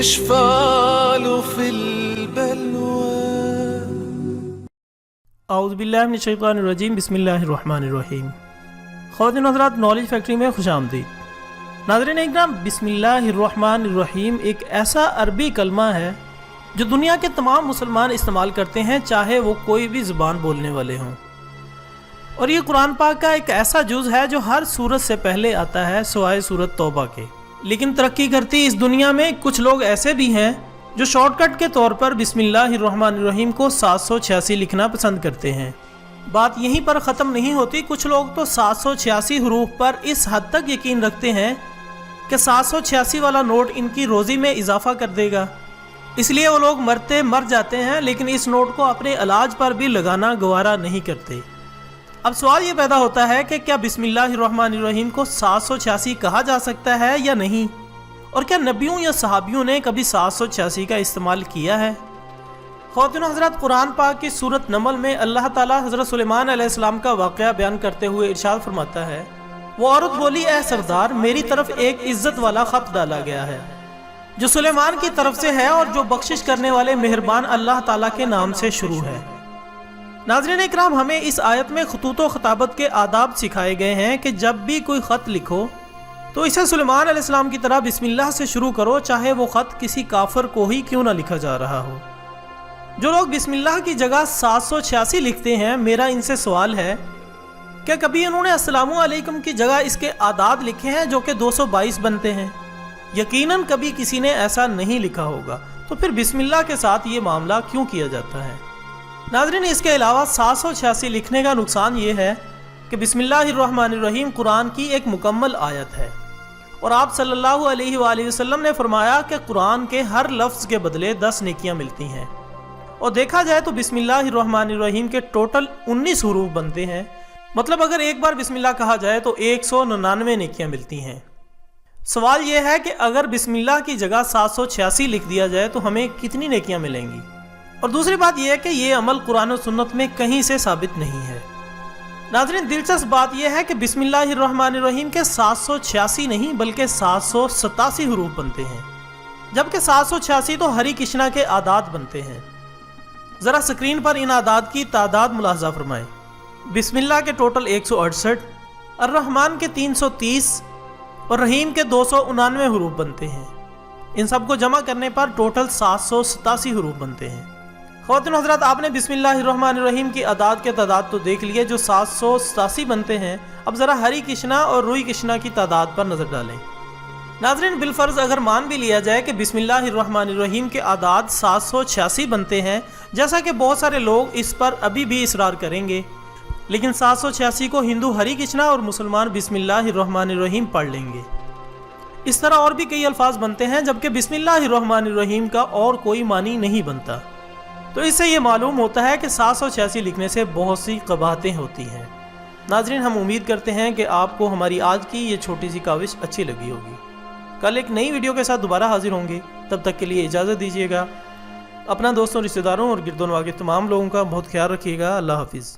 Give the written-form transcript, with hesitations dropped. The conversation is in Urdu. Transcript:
الإشفال في البلوى. اعوذ باللہ من الشیطان الرجیم. بسم اللہ الرحمن الرحیم. خواتین و حضرات، نالج فیکٹری میں خوش آمدید. ناظرین اکرام، بسم اللہ الرحمن الرحیم ایک ایسا عربی کلمہ ہے جو دنیا کے تمام مسلمان استعمال کرتے ہیں، چاہے وہ کوئی بھی زبان بولنے والے ہوں. اور یہ قرآن پاک کا ایک ایسا جز ہے جو ہر سورت سے پہلے آتا ہے سوائے سورت توبہ کے. لیکن ترقی کرتی اس دنیا میں کچھ لوگ ایسے بھی ہیں جو شارٹ کٹ کے طور پر بسم اللہ الرحمن الرحیم کو 786 لکھنا پسند کرتے ہیں. بات یہیں پر ختم نہیں ہوتی. کچھ لوگ تو 786 حروف پر اس حد تک یقین رکھتے ہیں کہ 786 والا نوٹ ان کی روزی میں اضافہ کر دے گا، اس لیے وہ لوگ مرتے مر جاتے ہیں، لیکن اس نوٹ کو اپنے علاج پر بھی لگانا گوارا نہیں کرتے. اب سوال یہ پیدا ہوتا ہے کہ کیا بسم اللہ الرحمن الرحیم کو 786 کہا جا سکتا ہے یا نہیں، اور کیا نبیوں یا صحابیوں نے کبھی 786 کا استعمال کیا ہے؟ خواتین و حضرات، قرآن پاک کی سورت نمل میں اللہ تعالیٰ حضرت سلیمان علیہ السلام کا واقعہ بیان کرتے ہوئے ارشاد فرماتا ہے، وہ عورت بولی، اے سردار، میری طرف ایک عزت والا خط ڈالا گیا ہے جو سلیمان کی طرف سے ہے اور جو بخشش کرنے والے مہربان اللہ تعالیٰ کے نام سے شروع ہے. ناظرین اکرام، ہمیں اس آیت میں خطوط و خطابت کے آداب سکھائے گئے ہیں کہ جب بھی کوئی خط لکھو تو اسے سلیمان علیہ السلام کی طرح بسم اللہ سے شروع کرو، چاہے وہ خط کسی کافر کو ہی کیوں نہ لکھا جا رہا ہو. جو لوگ بسم اللہ کی جگہ 786 لکھتے ہیں، میرا ان سے سوال ہے کیا کبھی انہوں نے السلام علیکم کی جگہ اس کے اعداد لکھے ہیں جو کہ 222 بنتے ہیں؟ یقیناً کبھی کسی نے ایسا نہیں لکھا ہوگا. تو پھر بسم اللہ کے ساتھ یہ معاملہ کیوں کیا جاتا ہے؟ ناظرین، اس کے علاوہ 786 لکھنے کا نقصان یہ ہے کہ بسم اللہ الرحمن الرحیم قرآن کی ایک مکمل آیت ہے، اور آپ صلی اللہ علیہ وآلہ وسلم نے فرمایا کہ قرآن کے ہر لفظ کے بدلے 10 نیکیاں ملتی ہیں. اور دیکھا جائے تو بسم اللہ الرحمن الرحیم کے ٹوٹل 19 حروف بنتے ہیں. مطلب اگر ایک بار بسم اللہ کہا جائے تو 199 نیکیاں ملتی ہیں. سوال یہ ہے کہ اگر بسم اللہ کی جگہ 786 لکھ دیا جائے تو ہمیں کتنی نیکیاں ملیں گی؟ اور دوسری بات یہ ہے کہ یہ عمل قرآن و سنت میں کہیں سے ثابت نہیں ہے. ناظرین، دلچسپ بات یہ ہے کہ بسم اللہ الرحمن الرحیم کے 786 نہیں بلکہ 787 حروف بنتے ہیں، جبکہ 786 تو ہری کرشنا کے اعداد بنتے ہیں. ذرا سکرین پر ان اعداد کی تعداد ملاحظہ فرمائیں. بسم اللہ کے ٹوٹل 168، الرحمن کے 330 اور رحیم کے 299 حروف بنتے ہیں. ان سب کو جمع کرنے پر ٹوٹل 787 حروف بنتے ہیں. خواتین و حضرات، آپ نے بسم اللہ الرحمن الرحیم کی اعداد کے تعداد تو دیکھ لیے جو 787 بنتے ہیں. اب ذرا ہری کرشنا اور روئی کرشنا کی تعداد پر نظر ڈالیں. ناظرین، بالفرض اگر مان بھی لیا جائے کہ بسم اللہ الرحمن الرحیم کے اعداد 786 بنتے ہیں، جیسا کہ بہت سارے لوگ اس پر ابھی بھی اصرار کریں گے، لیکن 786 کو ہندو ہری کرشنا اور مسلمان بسم اللہ الرحمن الرحیم پڑھ لیں گے. اس طرح اور بھی کئی الفاظ بنتے ہیں، جبکہ بسم اللہ الرحمن الرحیم کا اور کوئی معنی نہیں بنتا. تو اس سے یہ معلوم ہوتا ہے کہ 786 لکھنے سے بہت سی قباحتیں ہوتی ہیں. ناظرین، ہم امید کرتے ہیں کہ آپ کو ہماری آج کی یہ چھوٹی سی کاوش اچھی لگی ہوگی. کل ایک نئی ویڈیو کے ساتھ دوبارہ حاضر ہوں گے. تب تک کے لیے اجازت دیجیے گا. اپنا دوستوں، رشتہ داروں اور گرد و نواح کے تمام لوگوں کا بہت خیال رکھیے گا. اللہ حافظ.